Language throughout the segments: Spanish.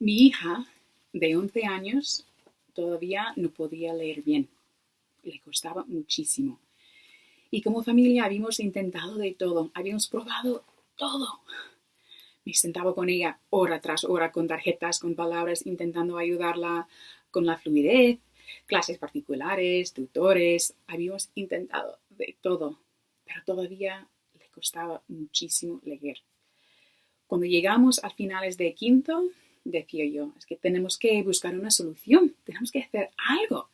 Mi hija de 11 años todavía no podía leer bien. Le costaba muchísimo. Y como familia habíamos intentado de todo. Habíamos probado todo. Me sentaba con ella hora tras hora con tarjetas, con palabras, intentando ayudarla con la fluidez, clases particulares, tutores. Habíamos intentado de todo, pero todavía le costaba muchísimo leer. Cuando llegamos a finales de quinto, decía yo, es que tenemos que buscar una solución, tenemos que hacer algo.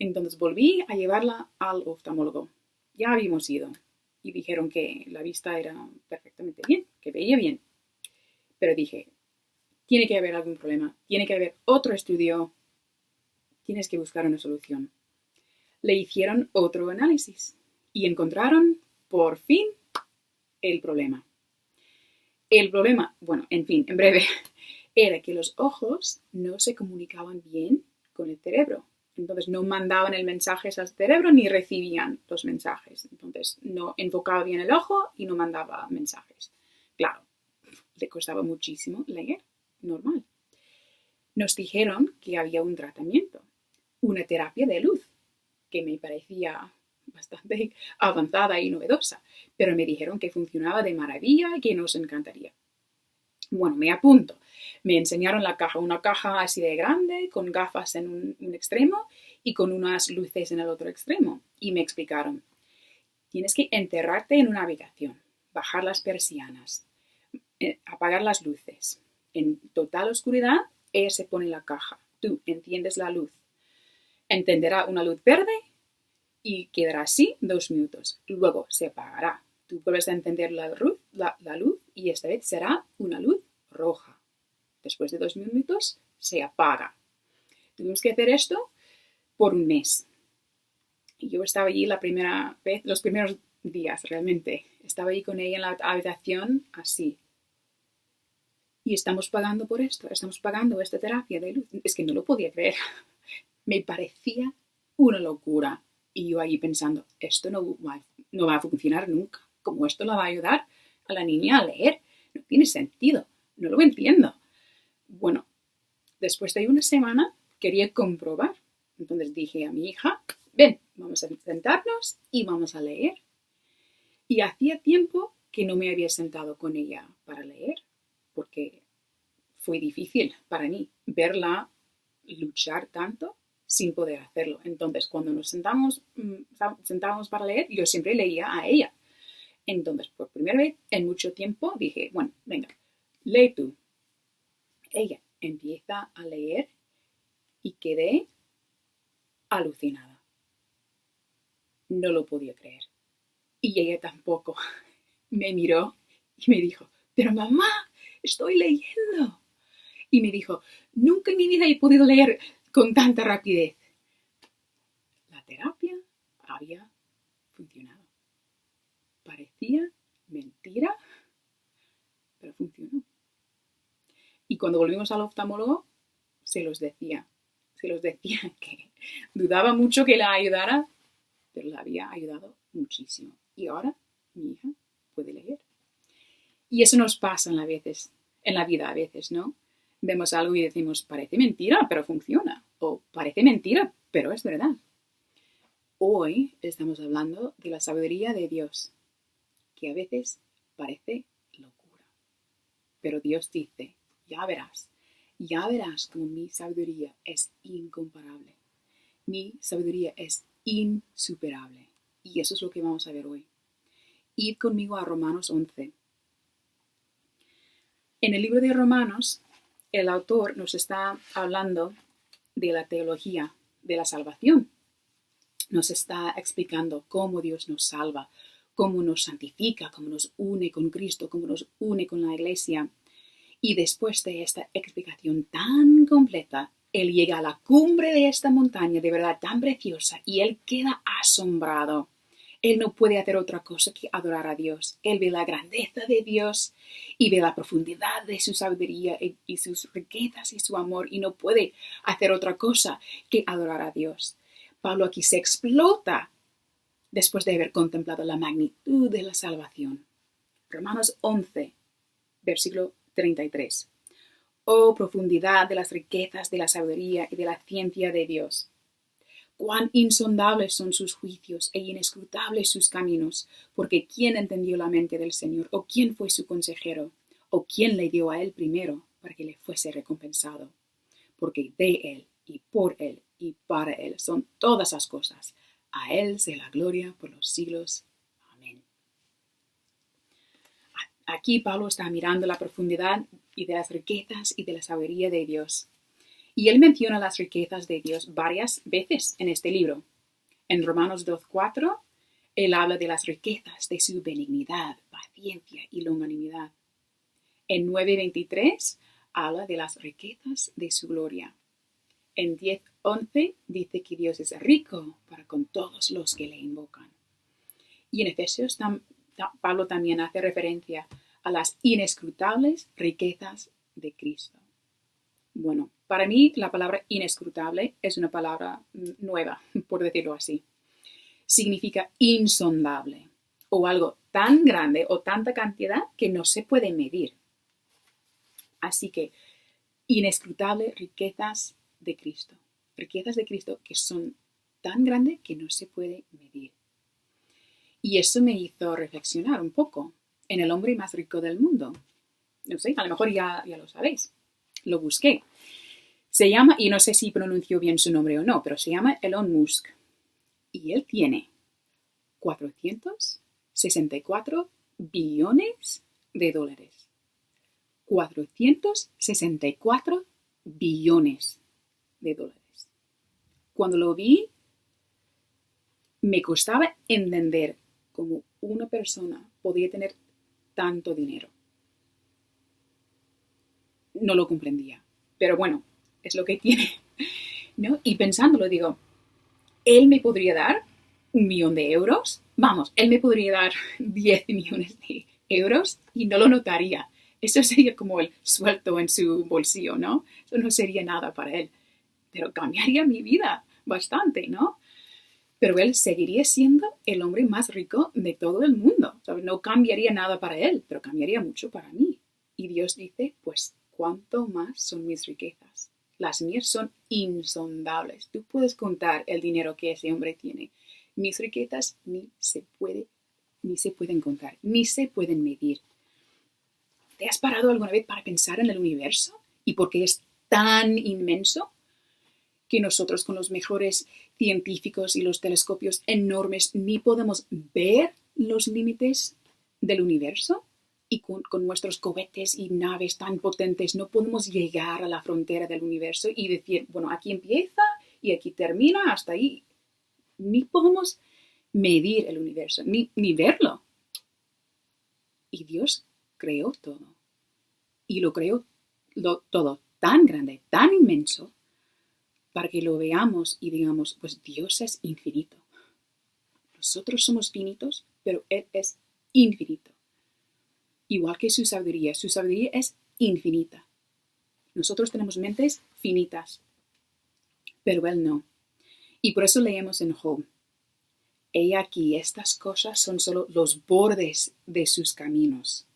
Entonces volví a llevarla al oftalmólogo. Ya habíamos ido y dijeron que la vista era perfectamente bien, que veía bien. Pero dije, tiene que haber algún problema, tiene que haber otro estudio, tienes que buscar una solución. Le hicieron otro análisis y encontraron, por fin, el problema. El problema, bueno, en fin, en breve, era que los ojos no se comunicaban bien con el cerebro. Entonces no mandaban el mensaje al cerebro ni recibían los mensajes. Entonces no enfocaba bien el ojo y no mandaba mensajes. Claro, le costaba muchísimo leer, normal. Nos dijeron que había un tratamiento, una terapia de luz, que me parecía bastante avanzada y novedosa, pero me dijeron que funcionaba de maravilla y que nos encantaría. Bueno, me apunto. Me enseñaron la caja, una caja así de grande, con gafas en un extremo y con unas luces en el otro extremo. Y me explicaron, tienes que enterrarte en una habitación, bajar las persianas, apagar las luces. En total oscuridad, ella se pone la caja. Tú enciendes la luz. Encenderá una luz verde y quedará así 2 minutos. Luego se apagará. Tú vuelves a encender la luz y esta vez será una luz roja. Después de 2 minutos se apaga. Tuvimos que hacer esto por un mes. Y yo estaba allí la primera vez, los primeros días realmente. Estaba allí con ella en la habitación así. Y estamos pagando por esto, estamos pagando esta terapia de luz. Es que no lo podía creer. Me parecía una locura. Y yo allí pensando, esto no va a funcionar nunca. ¿Cómo esto la va a ayudar a la niña a leer? No tiene sentido. No lo entiendo. Bueno, después de una semana quería comprobar. Entonces dije a mi hija, ven, vamos a sentarnos y vamos a leer. Y hacía tiempo que no me había sentado con ella para leer, porque fue difícil para mí verla luchar tanto sin poder hacerlo. Entonces, cuando nos sentábamos para leer, yo siempre leía a ella. Entonces, por primera vez en mucho tiempo, dije, bueno, venga, lee tú. Ella empieza a leer y quedé alucinada. No lo podía creer. Y ella tampoco. Me miró y me dijo, pero mamá, estoy leyendo. Y me dijo, nunca en mi vida he podido leer con tanta rapidez. La terapia había funcionado. Parecía mentira, pero funcionó. Y cuando volvimos al oftalmólogo, se los decía que dudaba mucho que la ayudara, pero la había ayudado muchísimo. Y ahora mi hija puede leer. Y eso nos pasa en la vida a veces, ¿no? Vemos algo y decimos, parece mentira, pero funciona. O parece mentira, pero es verdad. Hoy estamos hablando de la sabiduría de Dios, que a veces parece locura. Pero Dios dice, ya verás como mi sabiduría es incomparable. Mi sabiduría es insuperable. Y eso es lo que vamos a ver hoy. Id conmigo a Romanos 11. En el libro de Romanos, el autor nos está hablando de la teología de la salvación. Nos está explicando cómo Dios nos salva, cómo nos santifica, cómo nos une con Cristo, cómo nos une con la Iglesia. Y después de esta explicación tan completa, él llega a la cumbre de esta montaña de verdad tan preciosa y él queda asombrado. Él no puede hacer otra cosa que adorar a Dios. Él ve la grandeza de Dios y ve la profundidad de su sabiduría y sus riquezas y su amor y no puede hacer otra cosa que adorar a Dios. Pablo aquí se explota después de haber contemplado la magnitud de la salvación. Romanos 11, versículo 33. Oh, profundidad de las riquezas de la sabiduría y de la ciencia de Dios. Cuán insondables son sus juicios e inescrutables sus caminos, porque ¿quién entendió la mente del Señor? ¿O quién fue su consejero? ¿O quién le dio a él primero para que le fuese recompensado? Porque de él y por él y para él son todas las cosas. A él sea la gloria por los siglos. Amén. Aquí Pablo está mirando la profundidad y de las riquezas y de la sabiduría de Dios. Y él menciona las riquezas de Dios varias veces en este libro. En Romanos 2:4, él habla de las riquezas de su benignidad, paciencia y longanimidad. En 9:23, habla de las riquezas de su gloria. En 10:11, dice que Dios es rico para con todos los que le invocan. Y en Efesios, Pablo también hace referencia a las inescrutables riquezas de Cristo. Bueno, para mí la palabra inescrutable es una palabra nueva, por decirlo así. Significa insondable o algo tan grande o tanta cantidad que no se puede medir. Así que inescrutable riquezas de Cristo. Riquezas de Cristo que son tan grandes que no se puede medir. Y eso me hizo reflexionar un poco en el hombre más rico del mundo. No sé, a lo mejor ya lo sabéis. Lo busqué. Se llama, y no sé si pronuncio bien su nombre o no, pero se llama Elon Musk. Y él tiene 464 billones de dólares. 464 billones de dólares. Cuando lo vi, me costaba entender cómo una persona podía tener tanto dinero. No lo comprendía. Pero bueno, es lo que tiene, ¿no? Y pensándolo, digo, él me podría dar 1.000.000 de euros. Vamos, él me podría dar 10 millones de euros y no lo notaría. Eso sería como el sueldo en su bolsillo, ¿no? Eso no sería nada para él. Pero cambiaría mi vida bastante, ¿no? Pero él seguiría siendo el hombre más rico de todo el mundo. ¿Sabes? No cambiaría nada para él, pero cambiaría mucho para mí. Y Dios dice, pues, ¿cuánto más son mis riquezas? Las mías son insondables. Tú puedes contar el dinero que ese hombre tiene. Mis riquezas ni se pueden contar, ni se pueden medir. ¿Te has parado alguna vez para pensar en el universo y por qué es tan inmenso que nosotros con los mejores científicos y los telescopios enormes ni podemos ver los límites del universo? Y con nuestros cohetes y naves tan potentes no podemos llegar a la frontera del universo y decir, bueno, aquí empieza y aquí termina, hasta ahí. Ni podemos medir el universo, ni verlo. Y Dios creó todo. Y lo creó todo tan grande, tan inmenso, para que lo veamos y digamos, pues Dios es infinito. Nosotros somos finitos, pero Él es infinito. Igual que su sabiduría es infinita. Nosotros tenemos mentes finitas, pero Él no. Y por eso leemos en Job, he aquí, estas cosas son solo los bordes de sus caminos.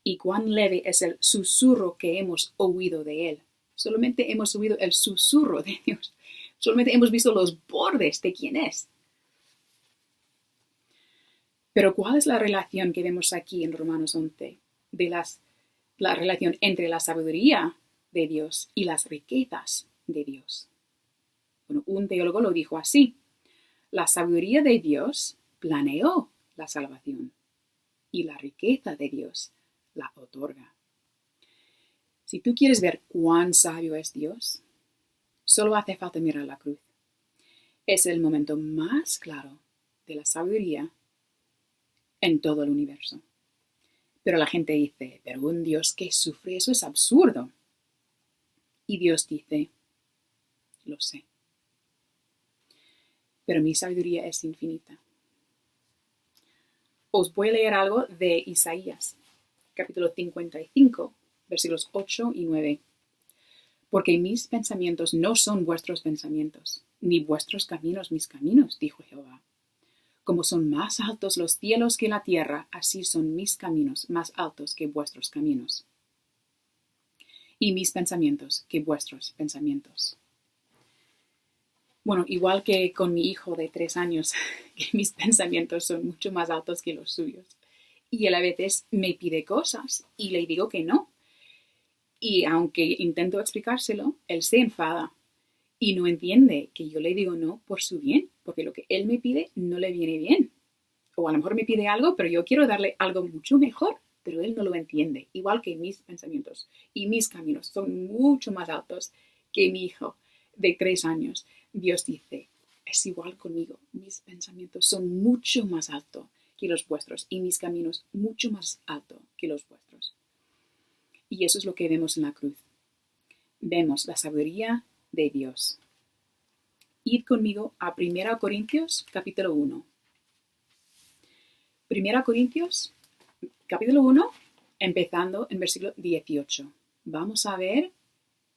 Y cuán leve es el susurro que hemos oído de Él. Solamente hemos oído el susurro de Dios. Solamente hemos visto los bordes de quién es. Pero ¿cuál es la relación que vemos aquí en Romanos 11? La relación entre la sabiduría de Dios y las riquezas de Dios. Bueno, un teólogo lo dijo así. La sabiduría de Dios planeó la salvación y la riqueza de Dios la otorga. Si tú quieres ver cuán sabio es Dios, solo hace falta mirar la cruz. Es el momento más claro de la sabiduría en todo el universo. Pero la gente dice, pero un Dios que sufre, eso es absurdo. Y Dios dice, lo sé. Pero mi sabiduría es infinita. Os voy a leer algo de Isaías, capítulo 55, versículos 8 y 9. Porque mis pensamientos no son vuestros pensamientos, ni vuestros caminos mis caminos, dijo Jehová. Como son más altos los cielos que la tierra, así son mis caminos más altos que vuestros caminos. y mis pensamientos que vuestros pensamientos. Bueno, igual que con mi hijo de 3 años, que mis pensamientos son mucho más altos que los suyos. Y él a veces me pide cosas y le digo que no. Y aunque intento explicárselo, él se enfada y no entiende que yo le digo no por su bien, porque lo que él me pide no le viene bien. O a lo mejor me pide algo, pero yo quiero darle algo mucho mejor, pero él no lo entiende. Igual que mis pensamientos y mis caminos son mucho más altos que mi hijo de 3 años. Dios dice, es igual conmigo. Mis pensamientos son mucho más altos que los vuestros y mis caminos mucho más altos que los vuestros. Y eso es lo que vemos en la cruz. Vemos la sabiduría de Dios. Id conmigo a 1 Corintios capítulo 1. 1 Corintios capítulo 1, empezando en versículo 18. Vamos a ver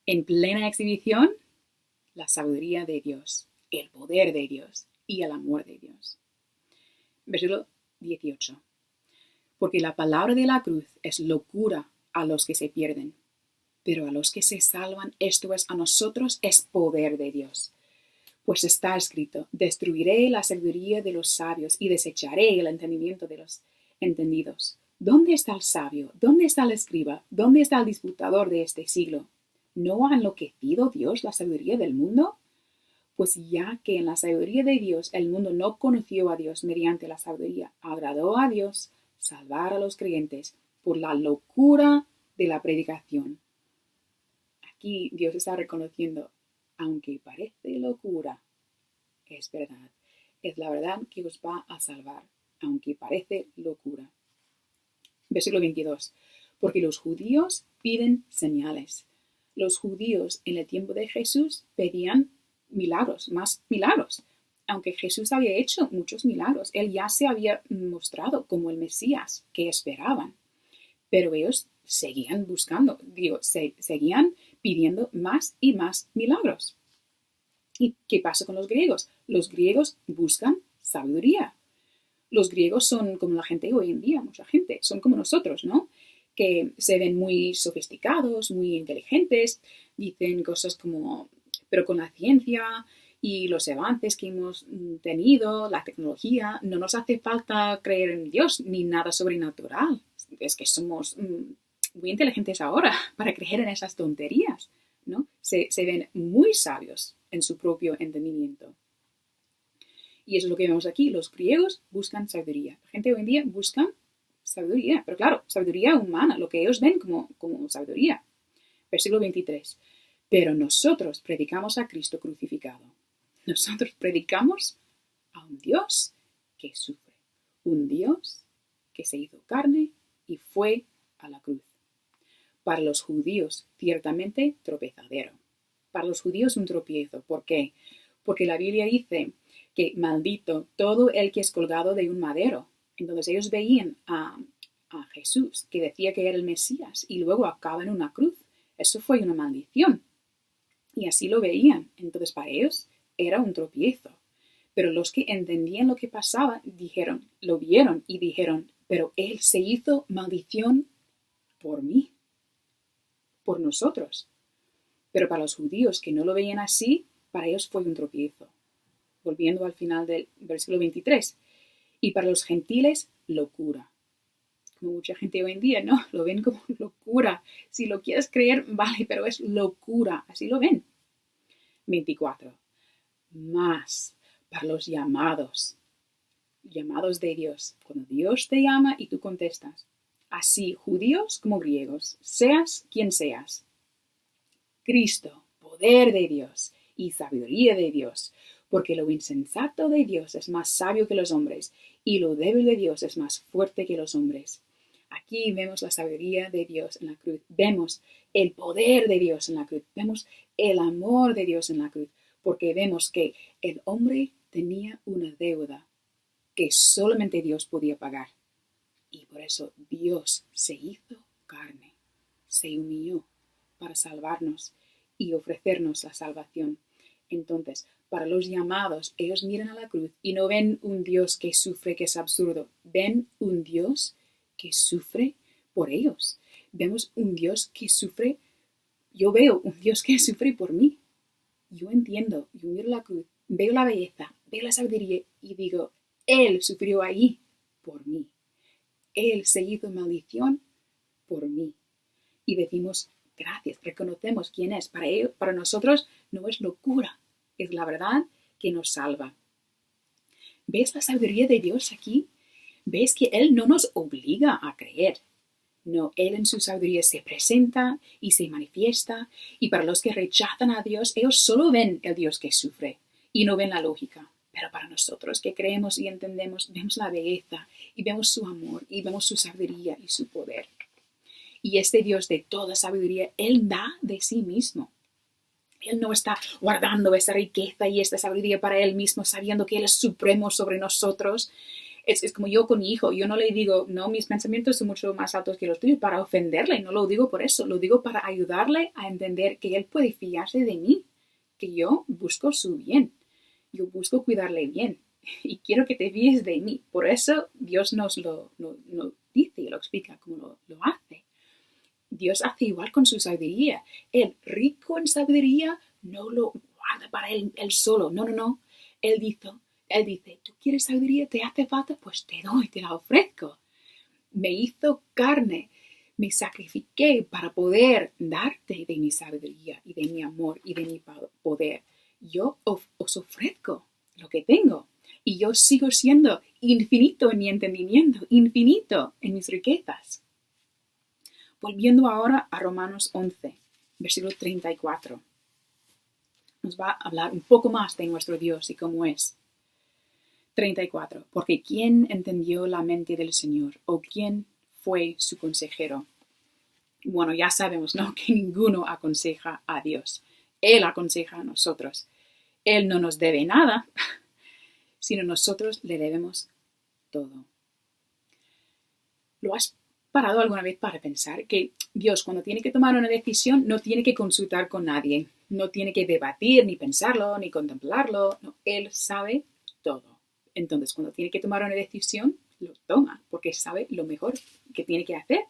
en plena exhibición la sabiduría de Dios, el poder de Dios y el amor de Dios. Versículo 18. Porque la palabra de la cruz es locura a los que se pierden, pero a los que se salvan, esto es, a nosotros es poder de Dios. Pues está escrito, destruiré la sabiduría de los sabios y desecharé el entendimiento de los entendidos. ¿Dónde está el sabio? ¿Dónde está el escriba? ¿Dónde está el disputador de este siglo? ¿No ha enloquecido Dios la sabiduría del mundo? Pues ya que en la sabiduría de Dios el mundo no conoció a Dios mediante la sabiduría, agradó a Dios salvar a los creyentes por la locura de la predicación. Aquí Dios está reconociendo, aunque parece locura, es verdad. Es la verdad que os va a salvar, aunque parece locura. Versículo 22. Porque los judíos piden señales. Los judíos en el tiempo de Jesús pedían milagros, más milagros. Aunque Jesús había hecho muchos milagros, él ya se había mostrado como el Mesías que esperaban. Pero ellos seguían buscando, seguían pidiendo más y más milagros. ¿Y qué pasa con los griegos? Los griegos buscan sabiduría. Los griegos son como la gente hoy en día, mucha gente, son como nosotros, ¿no? Que se ven muy sofisticados, muy inteligentes, dicen cosas como, pero con la ciencia y los avances que hemos tenido, la tecnología, no nos hace falta creer en Dios ni nada sobrenatural. Es que somos muy inteligentes ahora para creer en esas tonterías, ¿no? Se ven muy sabios en su propio entendimiento. Y eso es lo que vemos aquí. Los griegos buscan sabiduría. La gente hoy en día busca sabiduría, pero claro, sabiduría humana, lo que ellos ven como sabiduría. Versículo 23. Pero nosotros predicamos a Cristo crucificado. Nosotros predicamos a un Dios que sufre. Un Dios que se hizo carne y fue a la cruz. Para los judíos, ciertamente tropezadero. Para los judíos un tropiezo. ¿Por qué? Porque la Biblia dice que maldito todo el que es colgado de un madero. Entonces ellos veían a Jesús, que decía que era el Mesías, y luego acaba en una cruz. Eso fue una maldición. Y así lo veían. Entonces para ellos era un tropiezo. Pero los que entendían lo que pasaba, lo vieron y dijeron, pero Él se hizo maldición por mí, por nosotros. Pero para los judíos que no lo veían así, para ellos fue un tropiezo. Volviendo al final del versículo 23. Y para los gentiles, locura. Como mucha gente hoy en día, ¿no? Lo ven como locura. Si lo quieres creer, vale, pero es locura. Así lo ven. 24. Más para los llamados de Dios. Cuando Dios te llama y tú contestas. Así, judíos como griegos, seas quien seas. Cristo, poder de Dios y sabiduría de Dios. Porque lo insensato de Dios es más sabio que los hombres, y lo débil de Dios es más fuerte que los hombres. Aquí vemos la sabiduría de Dios en la cruz, vemos el poder de Dios en la cruz, vemos el amor de Dios en la cruz, porque vemos que el hombre tenía una deuda que solamente Dios podía pagar. Y por eso Dios se hizo carne, se humilló para salvarnos y ofrecernos la salvación. Entonces, para los llamados, ellos miran a la cruz y no ven un Dios que sufre, que es absurdo. Ven un Dios que sufre por ellos. Vemos un Dios que sufre Yo veo un Dios que sufre por mí. Yo entiendo, yo miro la cruz, veo la belleza, veo la sabiduría y digo, Él sufrió ahí por mí. Él se hizo maldición por mí. Y decimos gracias, reconocemos quién es. Para él, para nosotros no es locura, es la verdad que nos salva. ¿Ves la sabiduría de Dios aquí? ¿Ves que Él no nos obliga a creer? No, Él en su sabiduría se presenta y se manifiesta, y para los que rechazan a Dios, ellos solo ven el Dios que sufre y no ven la lógica. Pero para nosotros que creemos y entendemos, vemos la belleza y vemos su amor y vemos su sabiduría y su poder. Y este Dios de toda sabiduría, Él da de sí mismo. Él no está guardando esta riqueza y esta sabiduría para Él mismo, sabiendo que Él es supremo sobre nosotros. Es como yo con mi hijo, yo no le digo, no, mis pensamientos son mucho más altos que los tuyos para ofenderle, no lo digo por eso, lo digo para ayudarle a entender que Él puede fiarse de mí, que yo busco su bien, yo busco cuidarle bien y quiero que te fíes de mí. Por eso Dios nos lo dice y lo explica como lo hace. Dios hace igual con su sabiduría. El rico en sabiduría no lo guarda para él solo. No. Él dice, ¿tú quieres sabiduría? ¿Te hace falta? Pues te doy, te la ofrezco. Me hizo carne, me sacrifiqué para poder darte de mi sabiduría y de mi amor y de mi poder. Yo os ofrezco lo que tengo. Y yo sigo siendo infinito en mi entendimiento, infinito en mis riquezas. Volviendo ahora a Romanos 11, versículo 34. Nos va a hablar un poco más de nuestro Dios y cómo es. 34. Porque ¿quién entendió la mente del Señor? ¿O quién fue su consejero? Bueno, ya sabemos, ¿no? Que ninguno aconseja a Dios. Él aconseja a nosotros. Él no nos debe nada, sino nosotros le debemos todo. ¿Lo has parado alguna vez para pensar que Dios, cuando tiene que tomar una decisión, no tiene que consultar con nadie, no tiene que debatir, ni pensarlo, ni contemplarlo? No, Él sabe todo. Entonces, cuando tiene que tomar una decisión, lo toma, porque sabe lo mejor que tiene que hacer.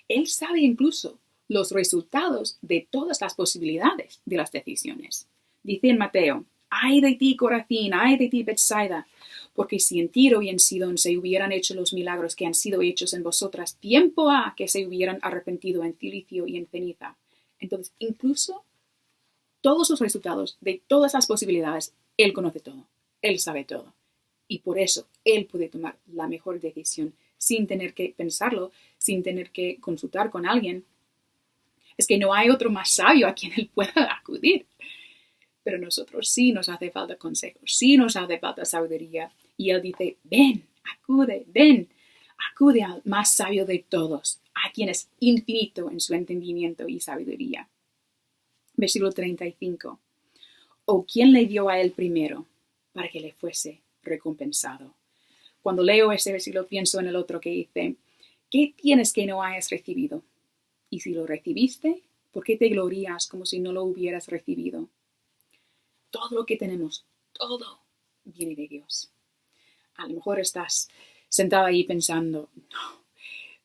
Él sabe incluso los resultados de todas las posibilidades de las decisiones. Dice en Mateo, ¡ay de ti, Corazín! ¡Ay de ti, Betsaida! Porque si en Tiro y en Sidón se hubieran hecho los milagros que han sido hechos en vosotras, tiempo ha que se hubieran arrepentido en cilicio y en ceniza. Entonces, incluso todos los resultados de todas las posibilidades, Él conoce todo, Él sabe todo. Y por eso Él puede tomar la mejor decisión sin tener que pensarlo, sin tener que consultar con alguien. Es que no hay otro más sabio a quien Él pueda acudir. Pero nosotros sí nos hace falta consejo, sí nos hace falta sabiduría. Y Él dice, ven, acude al más sabio de todos, a quien es infinito en su entendimiento y sabiduría. Versículo 35. ¿O quién le dio a Él primero para que le fuese recompensado? Cuando leo ese versículo pienso en el otro que dice, ¿qué tienes que no hayas recibido? Y si lo recibiste, ¿por qué te glorías como si no lo hubieras recibido? Todo lo que tenemos, todo viene de Dios. A lo mejor estás sentado ahí pensando, no,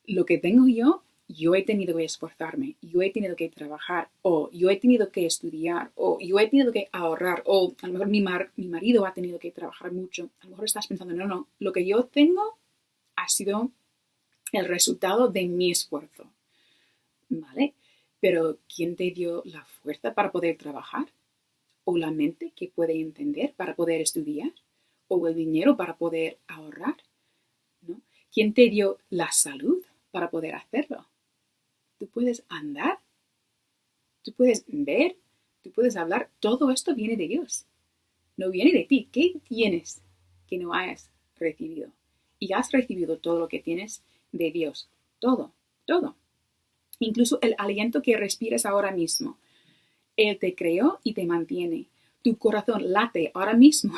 lo que tengo yo he tenido que esforzarme, yo he tenido que trabajar, o yo he tenido que estudiar, o yo he tenido que ahorrar, o a lo mejor mi marido ha tenido que trabajar mucho. A lo mejor estás pensando, no, lo que yo tengo ha sido el resultado de mi esfuerzo. ¿Vale? Pero ¿quién te dio la fuerza para poder trabajar? ¿O la mente que puede entender para poder estudiar? ¿O el dinero para poder ahorrar? ¿No? ¿Quién te dio la salud para poder hacerlo? Tú puedes andar, tú puedes ver, tú puedes hablar. Todo esto viene de Dios. No viene de ti. ¿Qué tienes que no hayas recibido? Y has recibido todo lo que tienes de Dios. Todo. Incluso el aliento que respiras ahora mismo. Él te creó y te mantiene. Tu corazón late ahora mismo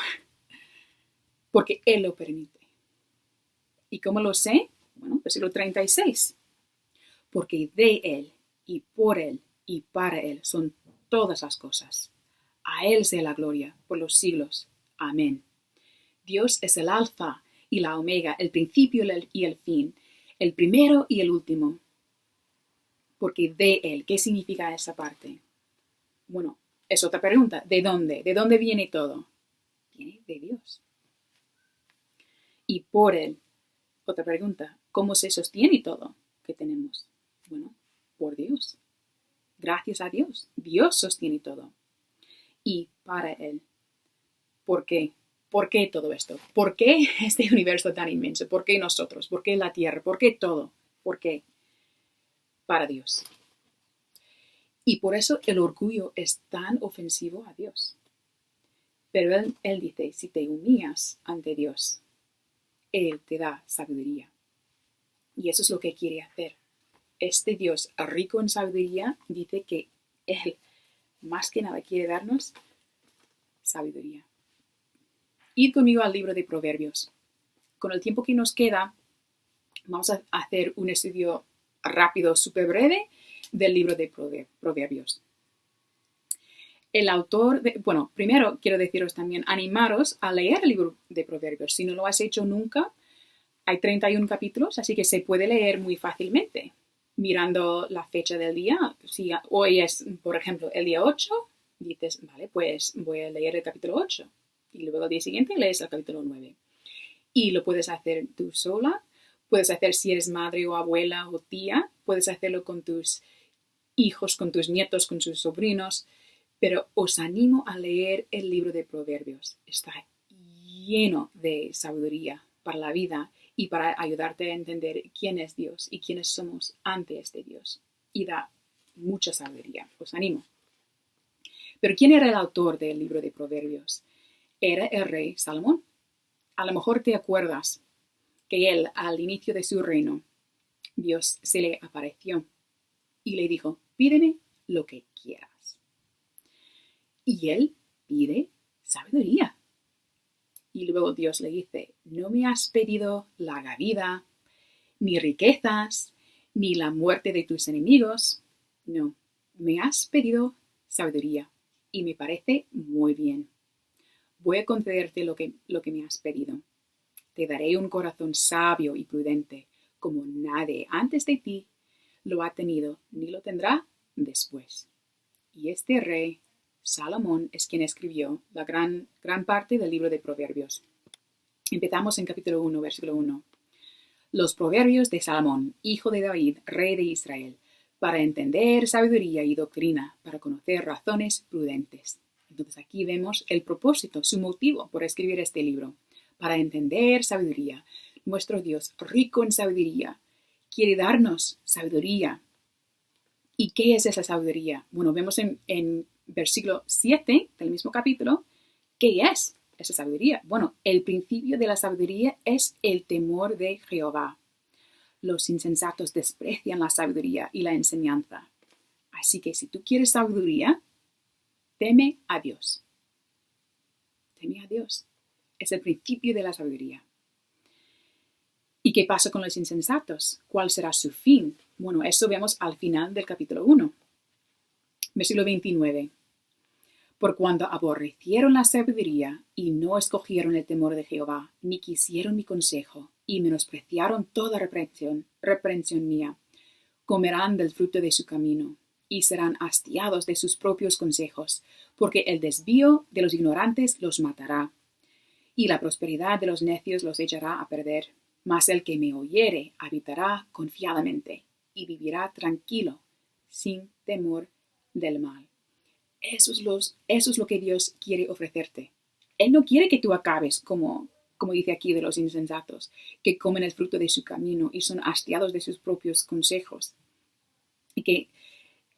porque Él lo permite. ¿Y cómo lo sé? Bueno, versículo 36. Porque de Él y por Él y para Él son todas las cosas. A Él sea la gloria por los siglos. Amén. Dios es el alfa y la omega, el principio y el fin, el primero y el último. Porque de Él, ¿qué significa esa parte? Bueno, es otra pregunta. ¿De dónde? ¿De dónde viene todo? Viene de Dios. Y por Él. Otra pregunta. ¿Cómo se sostiene todo que tenemos? Bueno, por Dios. Gracias a Dios. Dios sostiene todo. Y para Él. ¿Por qué? ¿Por qué todo esto? ¿Por qué este universo tan inmenso? ¿Por qué nosotros? ¿Por qué la Tierra? ¿Por qué todo? ¿Por qué? Para Dios. Y por eso el orgullo es tan ofensivo a Dios. Pero él dice, si te humillas ante Dios, Él te da sabiduría. Y eso es lo que quiere hacer. Este Dios rico en sabiduría dice que Él más que nada quiere darnos sabiduría. Id conmigo al libro de Proverbios. Con el tiempo que nos queda, vamos a hacer un estudio rápido, súper breve, del libro de Proverbios. El autor, primero quiero deciros también, animaros a leer el libro de Proverbios. Si no lo has hecho nunca, hay 31 capítulos, así que se puede leer muy fácilmente. Mirando la fecha del día, si hoy es, por ejemplo, el día 8, dices, vale, pues voy a leer el capítulo 8. Y luego al día siguiente lees el capítulo 9. Y lo puedes hacer tú sola, puedes hacer si eres madre o abuela o tía, puedes hacerlo con tus hijos, con tus nietos, con tus sobrinos, pero os animo a leer el libro de Proverbios. Está lleno de sabiduría para la vida y para ayudarte a entender quién es Dios y quiénes somos ante este Dios. Y da mucha sabiduría, os animo. Pero ¿quién era el autor del libro de Proverbios? Era el rey Salomón. A lo mejor te acuerdas que él, al inicio de su reino, Dios se le apareció y le dijo, pídeme lo que quieras. Y él pide sabiduría. Y luego Dios le dice, no me has pedido larga vida, ni riquezas, ni la muerte de tus enemigos. No, me has pedido sabiduría y me parece muy bien. Voy a concederte lo que me has pedido. Te daré un corazón sabio y prudente, como nadie antes de ti lo ha tenido ni lo tendrá después. Y este rey, Salomón, es quien escribió la gran parte del libro de Proverbios. Empezamos en capítulo 1, versículo 1. Los proverbios de Salomón, hijo de David, rey de Israel, para entender sabiduría y doctrina, para conocer razones prudentes. Entonces aquí vemos el propósito, su motivo por escribir este libro. Para entender sabiduría. Nuestro Dios, rico en sabiduría, quiere darnos sabiduría. ¿Y qué es esa sabiduría? Bueno, vemos en versículo 7 del mismo capítulo, ¿qué es esa sabiduría? Bueno, el principio de la sabiduría es el temor de Jehová. Los insensatos desprecian la sabiduría y la enseñanza. Así que si tú quieres sabiduría, teme a Dios. Teme a Dios. Es el principio de la sabiduría. ¿Y qué pasa con los insensatos? ¿Cuál será su fin? Bueno, eso vemos al final del capítulo 1. Versículo 29. Por cuanto aborrecieron la sabiduría y no escogieron el temor de Jehová, ni quisieron mi consejo, y menospreciaron toda reprensión mía, comerán del fruto de su camino, y serán hastiados de sus propios consejos, porque el desvío de los ignorantes los matará, y la prosperidad de los necios los echará a perder. Mas el que me oyere habitará confiadamente, y vivirá tranquilo, sin temor del mal. Eso es lo que Dios quiere ofrecerte. Él no quiere que tú acabes como dice aquí de los insensatos, que comen el fruto de su camino y son hastiados de sus propios consejos, y que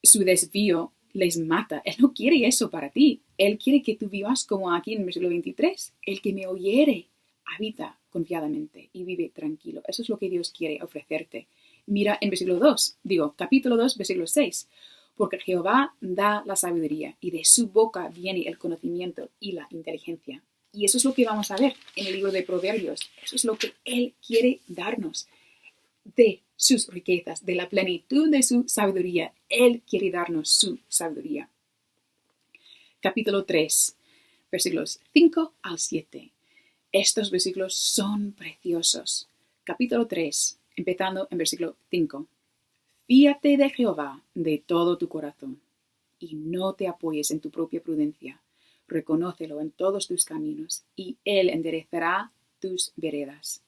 su desvío les mata. Él no quiere eso para ti. Él quiere que tú vivas como aquí en el versículo 23. El que me oyere habita confiadamente y vive tranquilo. Eso es lo que Dios quiere ofrecerte. Mira en capítulo 2, versículo 6. Porque Jehová da la sabiduría y de su boca viene el conocimiento y la inteligencia. Y eso es lo que vamos a ver en el libro de Proverbios. Eso es lo que Él quiere darnos de sus riquezas, de la plenitud de su sabiduría. Él quiere darnos su sabiduría. Capítulo 3, versículos 5 al 7. Estos versículos son preciosos. Capítulo 3, empezando en versículo 5. Fíate de Jehová de todo tu corazón y no te apoyes en tu propia prudencia. Reconócelo en todos tus caminos, y Él enderezará tus veredas.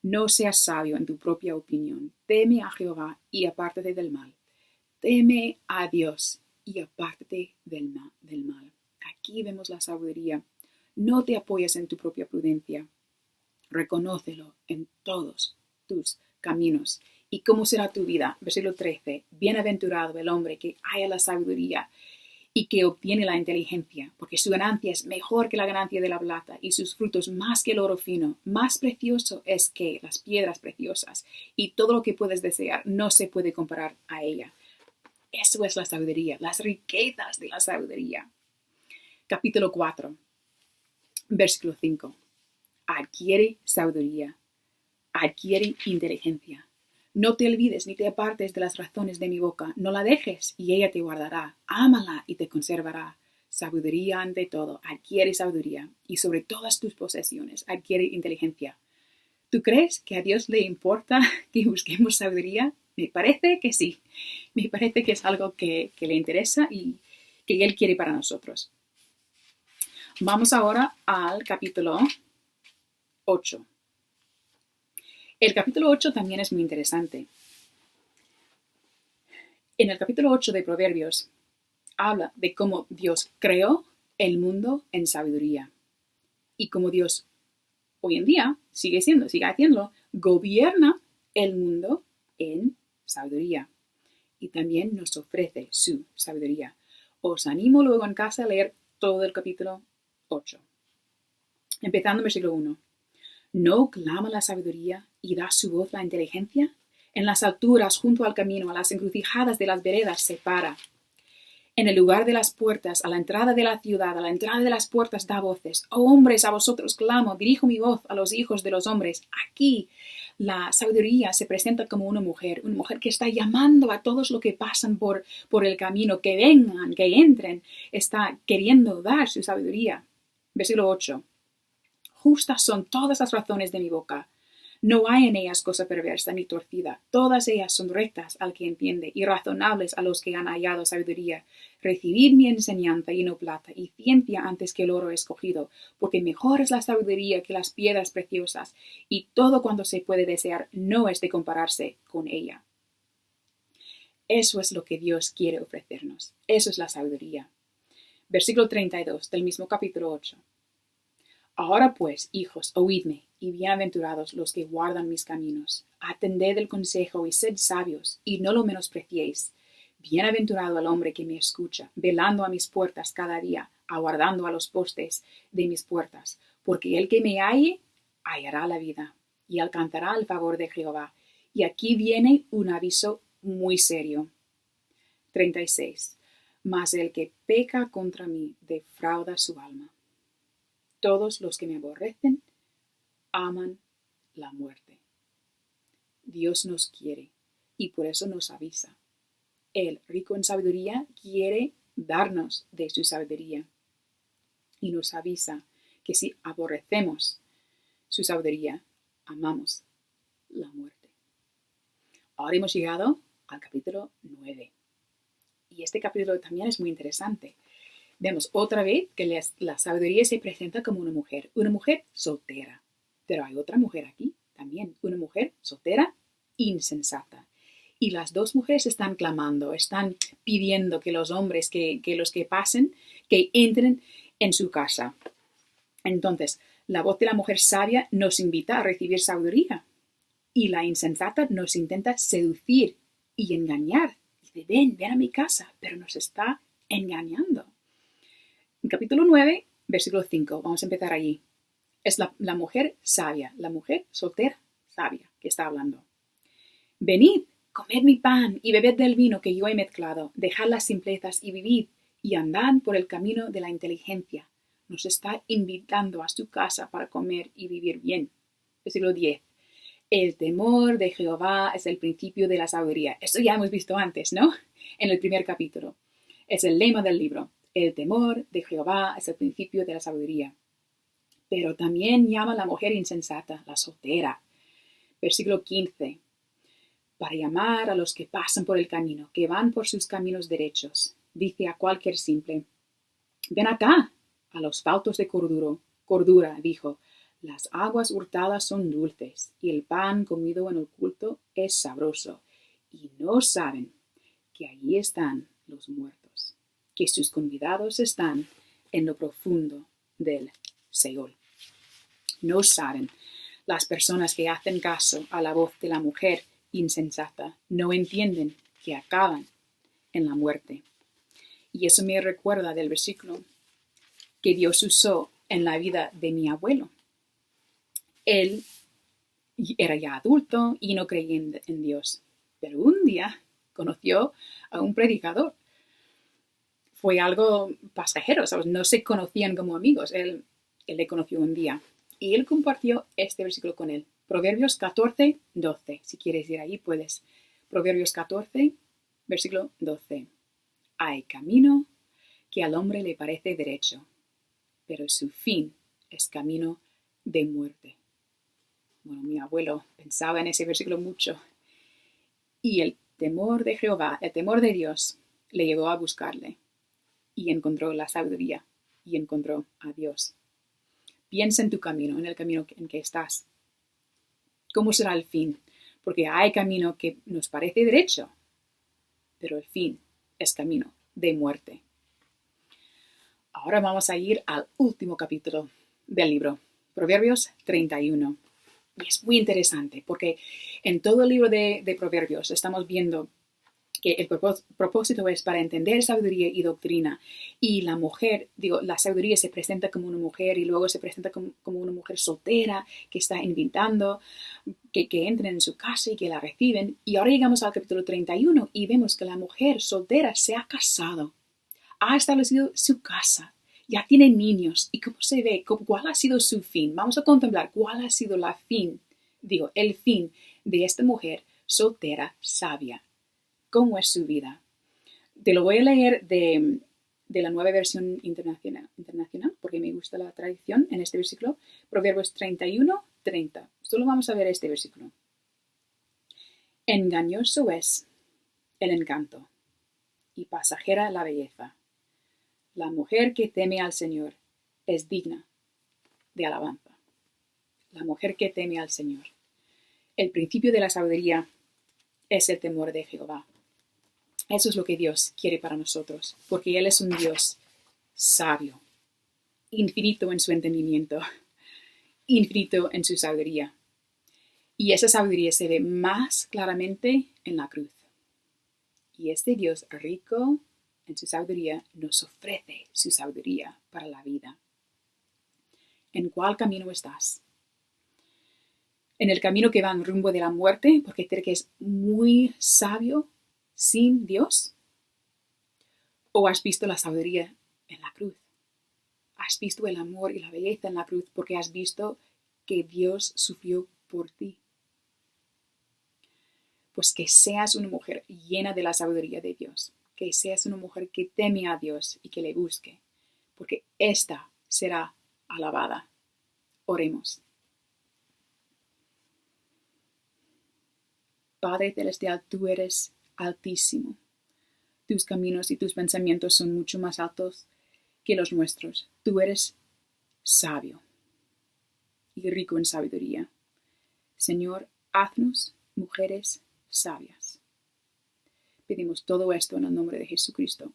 No seas sabio en tu propia opinión. Teme a Jehová y apártate del mal. Teme a Dios y apártate del mal. Aquí vemos la sabiduría. No te apoyes en tu propia prudencia. Reconócelo en todos tus caminos. ¿Y cómo será tu vida? Versículo 13. Bienaventurado el hombre que haya la sabiduría y que obtiene la inteligencia, porque su ganancia es mejor que la ganancia de la plata y sus frutos más que el oro fino. Más precioso es que las piedras preciosas, y todo lo que puedes desear no se puede comparar a ella. Eso es la sabiduría, las riquezas de la sabiduría. Capítulo 4, versículo 5. Adquiere sabiduría, adquiere inteligencia. No te olvides ni te apartes de las razones de mi boca. No la dejes y ella te guardará. Ámala y te conservará. Sabiduría ante todo. Adquiere sabiduría. Y sobre todas tus posesiones, adquiere inteligencia. ¿Tú crees que a Dios le importa que busquemos sabiduría? Me parece que sí. Me parece que es algo que le interesa y que Él quiere para nosotros. Vamos ahora al capítulo 8. El capítulo 8 también es muy interesante. En el capítulo 8 de Proverbios habla de cómo Dios creó el mundo en sabiduría y cómo Dios hoy en día sigue haciendo, gobierna el mundo en sabiduría y también nos ofrece su sabiduría. Os animo luego en casa a leer todo el capítulo 8. Empezando en versículo 1. ¿No clama la sabiduría y da su voz la inteligencia? En las alturas, junto al camino, a las encrucijadas de las veredas, se para. En el lugar de las puertas, a la entrada de la ciudad, a la entrada de las puertas da voces. Oh hombres, a vosotros clamo, dirijo mi voz a los hijos de los hombres. Aquí la sabiduría se presenta como una mujer que está llamando a todos los que pasan por el camino, que vengan, que entren, está queriendo dar su sabiduría. Versículo 8. Justas son todas las razones de mi boca. No hay en ellas cosa perversa ni torcida. Todas ellas son rectas al que entiende y razonables a los que han hallado sabiduría. Recibid mi enseñanza y no plata, y ciencia antes que el oro escogido, porque mejor es la sabiduría que las piedras preciosas, y todo cuanto se puede desear no es de compararse con ella. Eso es lo que Dios quiere ofrecernos. Eso es la sabiduría. Versículo 32 del mismo capítulo 8. Ahora pues, hijos, oídme, y bienaventurados los que guardan mis caminos. Atended el consejo y sed sabios, y no lo menospreciéis. Bienaventurado el hombre que me escucha, velando a mis puertas cada día, aguardando a los postes de mis puertas, porque el que me halle, hallará la vida, y alcanzará el favor de Jehová. Y aquí viene un aviso muy serio. 36. Mas el que peca contra mí defrauda su alma. Todos los que me aborrecen aman la muerte. Dios nos quiere y por eso nos avisa. Él, rico en sabiduría, quiere darnos de su sabiduría y nos avisa que si aborrecemos su sabiduría, amamos la muerte. Ahora hemos llegado al capítulo 9 y este capítulo también es muy interesante. Vemos otra vez que la sabiduría se presenta como una mujer soltera. Pero hay otra mujer aquí también, una mujer soltera, insensata. Y las dos mujeres están clamando, están pidiendo que los hombres, que los que pasen, que entren en su casa. Entonces, la voz de la mujer sabia nos invita a recibir sabiduría. Y la insensata nos intenta seducir y engañar. Dice, ven a mi casa, pero nos está engañando. En capítulo 9, versículo 5, vamos a empezar allí. Es la mujer sabia, la mujer soltera sabia que está hablando. Venid, comed mi pan y bebed del vino que yo he mezclado. Dejad las simplezas y vivid y andad por el camino de la inteligencia. Nos está invitando a su casa para comer y vivir bien. Versículo 10. El temor de Jehová es el principio de la sabiduría. Esto ya hemos visto antes, ¿no? En el primer capítulo. Es el lema del libro. El temor de Jehová es el principio de la sabiduría. Pero también llama a la mujer insensata, la soltera. Versículo 15. Para llamar a los que pasan por el camino, que van por sus caminos derechos. dice a cualquier simple: ven acá, a los faltos de cordura, dijo, las aguas hurtadas son dulces, y el pan comido en oculto es sabroso, y no saben que allí están los muertos, que sus convidados están en lo profundo del Seol. No saben. Las personas que hacen caso a la voz de la mujer insensata no entienden que acaban en la muerte. Y eso me recuerda del versículo que Dios usó en la vida de mi abuelo. Él era ya adulto y no creía en Dios, pero un día conoció a un predicador. Fue algo pasajero, ¿sabes? No se conocían como amigos. Él le conoció un día y él compartió este versículo con él. Proverbios 14, 12. Si quieres ir ahí, puedes. Proverbios 14, versículo 12. Hay camino que al hombre le parece derecho, pero su fin es camino de muerte. Bueno, mi abuelo pensaba en ese versículo mucho. Y el temor de Jehová, el temor de Dios, le llevó a buscarle. Y encontró la sabiduría y encontró a Dios. Piensa en tu camino, en el camino en que estás. ¿Cómo será el fin? Porque hay camino que nos parece derecho, pero el fin es camino de muerte. Ahora vamos a ir al último capítulo del libro, Proverbios 31. Y es muy interesante porque en todo el libro de Proverbios estamos viendo que el propósito es para entender sabiduría y doctrina. Y la mujer, la sabiduría se presenta como una mujer y luego se presenta como una mujer soltera que está invitando que entren en su casa y que la reciben. Y ahora llegamos al capítulo 31 y vemos que la mujer soltera se ha casado, ha establecido su casa, ya tiene niños. ¿Y cómo se ve? ¿Cuál ha sido su fin? Vamos a contemplar cuál ha sido el fin de esta mujer soltera sabia. ¿Cómo es su vida? Te lo voy a leer de la Nueva Versión Internacional, porque me gusta la tradición en este versículo. Proverbios 31, 30. Solo vamos a ver este versículo. Engañoso es el encanto y pasajera la belleza. La mujer que teme al Señor es digna de alabanza. La mujer que teme al Señor. El principio de la sabiduría es el temor de Jehová. Eso es lo que Dios quiere para nosotros, porque Él es un Dios sabio, infinito en su entendimiento, infinito en su sabiduría. Y esa sabiduría se ve más claramente en la cruz. Y este Dios rico en su sabiduría nos ofrece su sabiduría para la vida. ¿En cuál camino estás? ¿En el camino que va en rumbo de la muerte, porque crees que es muy sabio sin Dios? ¿O has visto la sabiduría en la cruz? ¿Has visto el amor y la belleza en la cruz porque has visto que Dios sufrió por ti? Pues que seas una mujer llena de la sabiduría de Dios, que seas una mujer que teme a Dios y que le busque, porque ésta será alabada. Oremos. Padre celestial, tú eres altísimo. Tus caminos y tus pensamientos son mucho más altos que los nuestros. Tú eres sabio y rico en sabiduría. Señor, haznos mujeres sabias. Pedimos todo esto en el nombre de Jesucristo.